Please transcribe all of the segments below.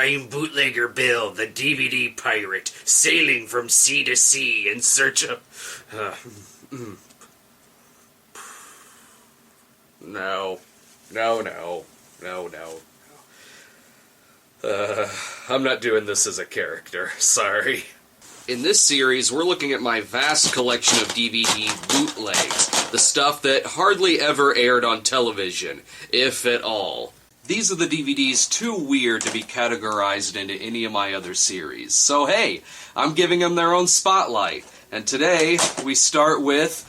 I'm bootlegger Bill, the DVD pirate, sailing from sea to sea in search of... No. I'm not doing this as a character. Sorry. In this series, we're looking at my vast collection of DVD bootlegs, the stuff that hardly ever aired on television, if at all. These are the DVDs too weird to be categorized into any of my other series. So hey, I'm giving them their own spotlight. And today, we start with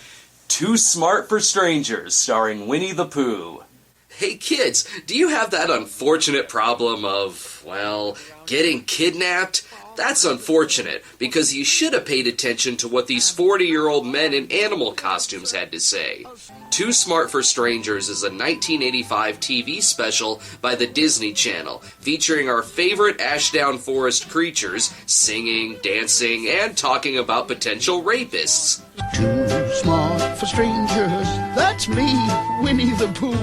Too Smart for Strangers, starring Winnie the Pooh. Hey kids, do you have that unfortunate problem of, well, getting kidnapped? That's unfortunate, because you should have paid attention to what these 40-year-old men in animal costumes had to say. Too Smart for Strangers is a 1985 TV special by the Disney Channel, featuring our favorite Ashdown Forest creatures singing, dancing, and talking about potential rapists. Too smart for strangers, that's me, Winnie the Pooh.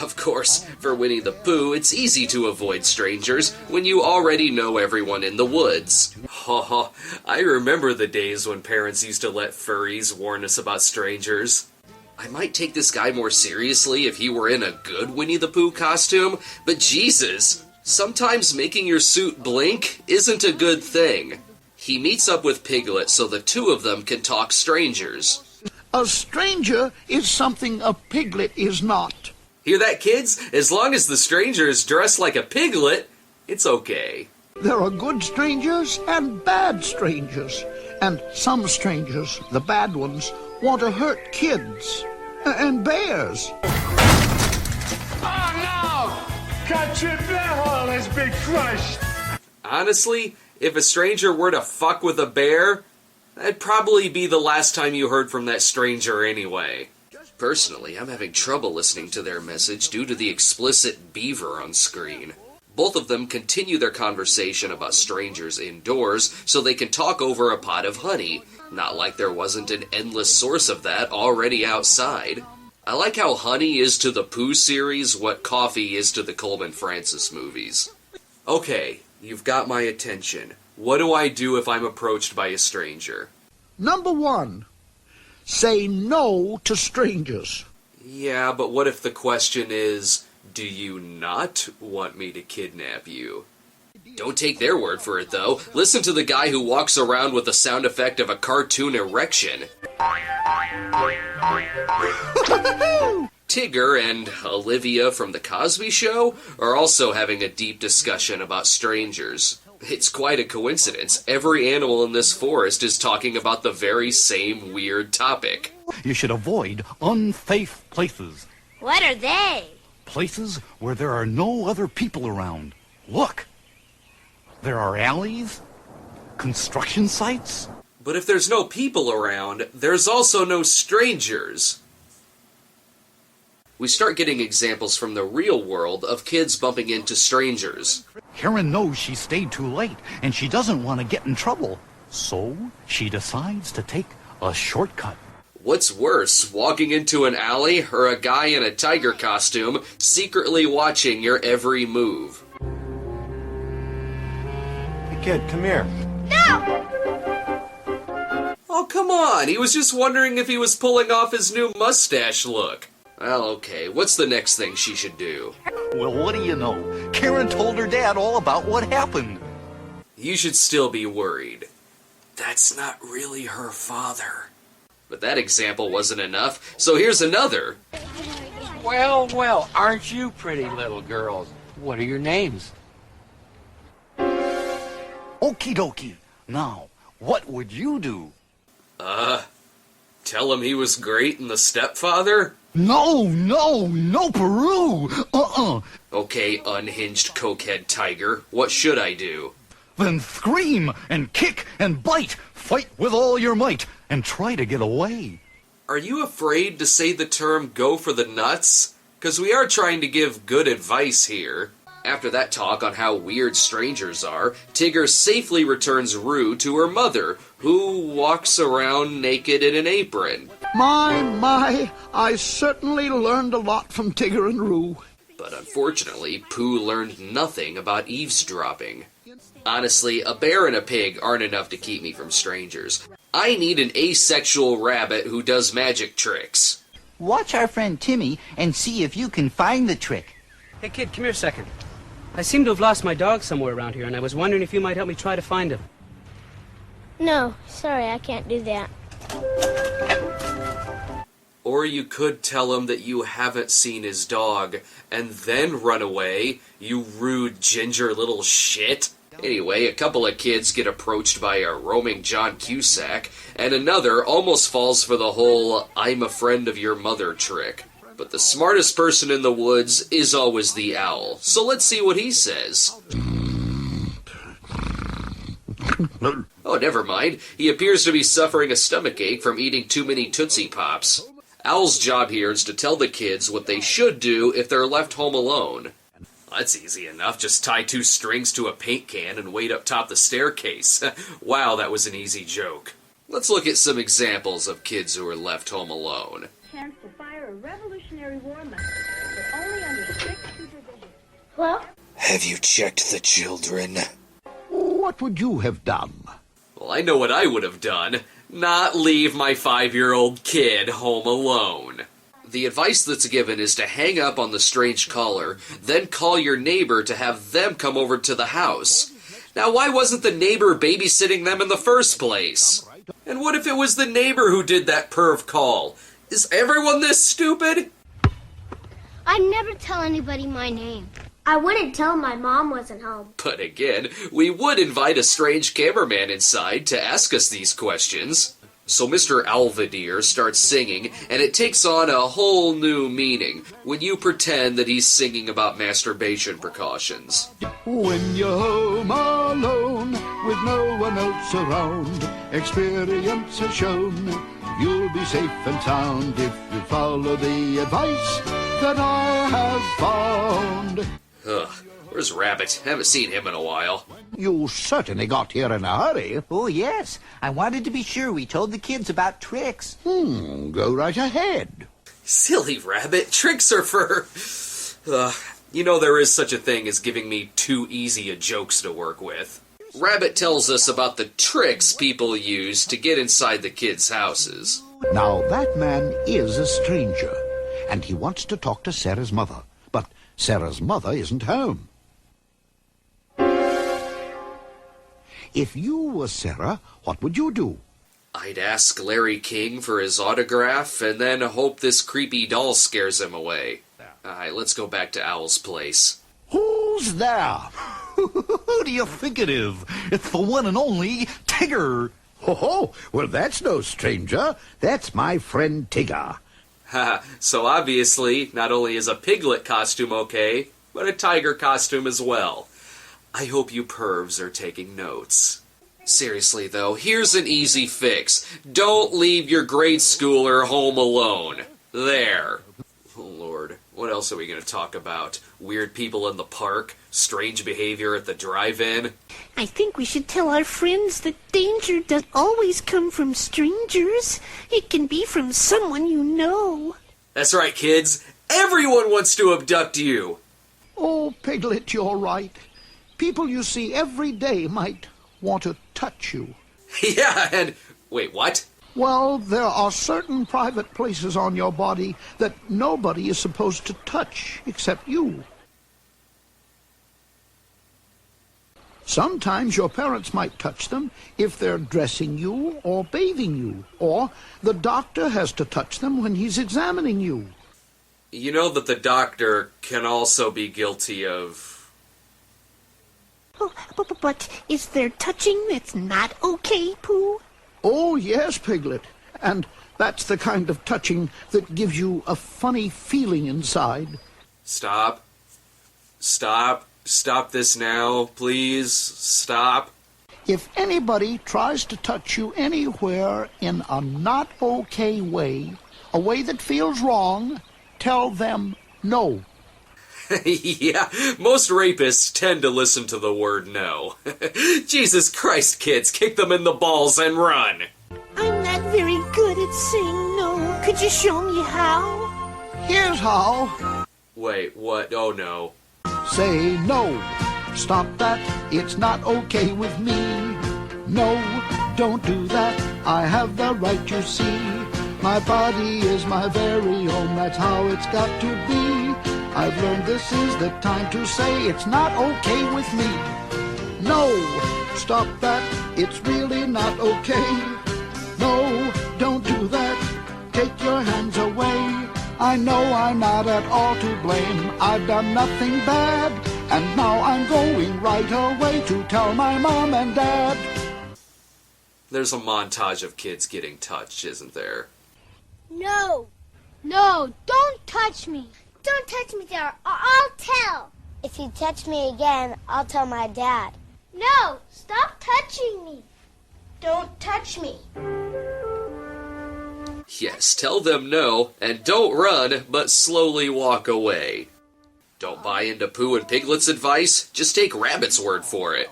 Of course, for Winnie the Pooh, it's easy to avoid strangers when you already know everyone in the woods. Oh, I remember the days when parents used to let furries warn us about strangers. I might take this guy more seriously if he were in a good Winnie the Pooh costume, but Jesus, sometimes making your suit blink isn't a good thing. He meets up with Piglet so the two of them can talk strangers. A stranger is something a piglet is not. Hear that, kids? As long as the stranger is dressed like a piglet, it's okay. There are good strangers and bad strangers. And some strangers, the bad ones, want to hurt kids. And bears. Oh no! Country bear hole has been crushed! Honestly, if a stranger were to fuck with a bear, that'd probably be the last time you heard from that stranger anyway. Personally, I'm having trouble listening to their message due to the explicit beaver on screen. Both of them continue their conversation about strangers indoors so they can talk over a pot of honey, not like there wasn't an endless source of that already outside. I like how honey is to the Pooh series what coffee is to the Coleman Francis movies. Okay, you've got my attention. What do I do if I'm approached by a stranger? Number 1. Say no to strangers. Yeah, but what if the question is, do you not want me to kidnap you? Don't take their word for it, though. Listen to the guy who walks around with the sound effect of a cartoon erection. Tigger and Olivia from The Cosby Show are also having a deep discussion about strangers. It's quite a coincidence. Every animal in this forest is talking about the very same weird topic. You should avoid unsafe places. What are they? Places where there are no other people around. Look! There are alleys, construction sites. But if there's no people around, there's also no strangers. We start getting examples from the real world of kids bumping into strangers. Karen knows she stayed too late, and she doesn't want to get in trouble. So, she decides to take a shortcut. What's worse, walking into an alley or a guy in a tiger costume secretly watching your every move? Hey kid, come here. No! Oh, come on, he was just wondering if he was pulling off his new mustache look. Well, okay, what's the next thing she should do? Well, what do you know? Karen told her dad all about what happened. You should still be worried. That's not really her father. But that example wasn't enough, so here's another. Well, well, aren't you pretty little girls? What are your names? Okie dokie. Now, what would you do? Tell him he was great in The Stepfather? No, Peru! Okay, unhinged cokehead tiger, what should I do? Then scream and kick and bite, fight with all your might, and try to get away. Are you afraid to say the term go for the nuts? 'Cause we are trying to give good advice here. After that talk on how weird strangers are, Tigger safely returns Roo to her mother, who walks around naked in an apron. My, I certainly learned a lot from Tigger and Roo. But unfortunately, Pooh learned nothing about eavesdropping. Honestly, a bear and a pig aren't enough to keep me from strangers. I need an asexual rabbit who does magic tricks. Watch our friend Timmy and see if you can find the trick. Hey kid, come here a second. I seem to have lost my dog somewhere around here, and I was wondering if you might help me try to find him. No, sorry, I can't do that. Or you could tell him that you haven't seen his dog, and then run away, you rude ginger little shit. Anyway, a couple of kids get approached by a roaming John Cusack, and another almost falls for the whole I'm a friend of your mother trick. But the smartest person in the woods is always the owl, so let's see what he says. Oh, never mind. He appears to be suffering a stomachache from eating too many Tootsie Pops. Owl's job here is to tell the kids what they should do if they're left home alone. That's easy enough. Just tie 2 strings to a paint can and wait up top the staircase. Wow, that was an easy joke. Let's look at some examples of kids who are left home alone. Chance to fire a Revolutionary War message, but only under strict supervision. Well? Have you checked the children? What would you have done? Well, I know what I would have done. Not leave my 5-year-old kid home alone. The advice that's given is to hang up on the strange caller, then call your neighbor to have them come over to the house. Now, why wasn't the neighbor babysitting them in the first place? And what if it was the neighbor who did that perv call? Is everyone this stupid? I'd never tell anybody my name. I wouldn't tell my mom wasn't home. But again, we would invite a strange cameraman inside to ask us these questions. So Mr. Alvadir starts singing, and it takes on a whole new meaning when you pretend that he's singing about masturbation precautions. When you're home alone with no one else around, experience has shown you'll be safe and sound if you follow the advice that I have found. Ugh, where's Rabbit? Haven't seen him in a while. You certainly got here in a hurry. Oh, yes. I wanted to be sure we told the kids about tricks. Go right ahead. Silly Rabbit, tricks are for... you know there is such a thing as giving me too easy a jokes to work with. Rabbit tells us about the tricks people use to get inside the kids' houses. Now, that man is a stranger, and he wants to talk to Sarah's mother. But Sarah's mother isn't home. If you were Sarah, what would you do? I'd ask Larry King for his autograph, and then hope this creepy doll scares him away. Alright, let's go back to Owl's place. Who's there? Who do you think it is? It's the one and only Tigger. Oh, well, that's no stranger. That's my friend Tigger. Haha, so obviously, not only is a piglet costume okay, but a tiger costume as well. I hope you pervs are taking notes. Seriously though, here's an easy fix. Don't leave your grade schooler home alone. There. Oh Lord, what else are we going to talk about? Weird people in the park? Strange behavior at the drive-in? I think we should tell our friends that danger doesn't always come from strangers. It can be from someone you know. That's right, kids. Everyone wants to abduct you. Oh, Piglet, you're right. People you see every day might want to touch you. Yeah, and... Wait, what? Well, there are certain private places on your body that nobody is supposed to touch except you. Sometimes your parents might touch them if they're dressing you or bathing you, or the doctor has to touch them when he's examining you. You know that the doctor can also be guilty of... Oh, but is there touching that's not okay, Pooh? Oh, yes, Piglet. And that's the kind of touching that gives you a funny feeling inside. Stop. Stop. Stop this now, please. Stop. If anybody tries to touch you anywhere in a not okay way, a way that feels wrong, tell them no. Yeah, most rapists tend to listen to the word no. Jesus Christ, kids, kick them in the balls and run. I'm not very good at saying no. Could you show me how? Here's how. Wait, what? Oh no. Say no, stop that, it's not okay with me. No, don't do that, I have the right, you see. My body is my very own, that's how it's got to be. I've learned this is the time to say it's not okay with me. No, stop that, it's really not okay. No, don't do that, take your hands away. I know I'm not at all to blame, I've done nothing bad. And now I'm going right away to tell my mom and dad. There's a montage of kids getting touched, isn't there? No. No, don't touch me. Don't touch me, Sarah. I'll tell. If you touch me again, I'll tell my dad. No, stop touching me. Don't touch me. Yes, tell them no, and don't run, but slowly walk away. Don't buy into Pooh and Piglet's advice, just take Rabbit's word for it.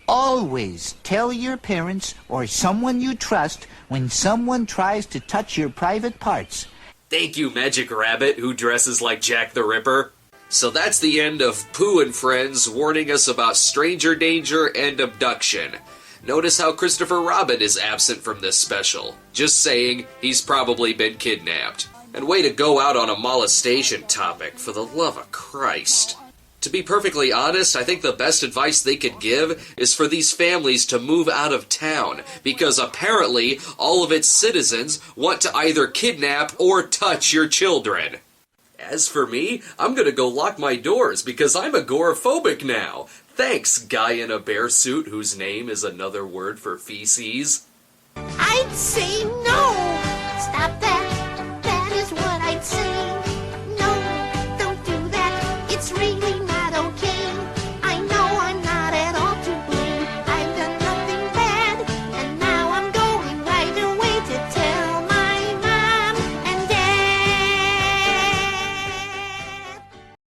Always tell your parents or someone you trust when someone tries to touch your private parts. Thank you, Magic Rabbit, who dresses like Jack the Ripper. So that's the end of Pooh and Friends warning us about stranger danger and abduction. Notice how Christopher Robin is absent from this special. Just saying, he's probably been kidnapped. And way to go out on a molestation topic, for the love of Christ. To be perfectly honest, I think the best advice they could give is for these families to move out of town, because apparently all of its citizens want to either kidnap or touch your children. As for me, I'm gonna go lock my doors because I'm agoraphobic now. Thanks, guy in a bear suit whose name is another word for feces. I'd say no. Stop that.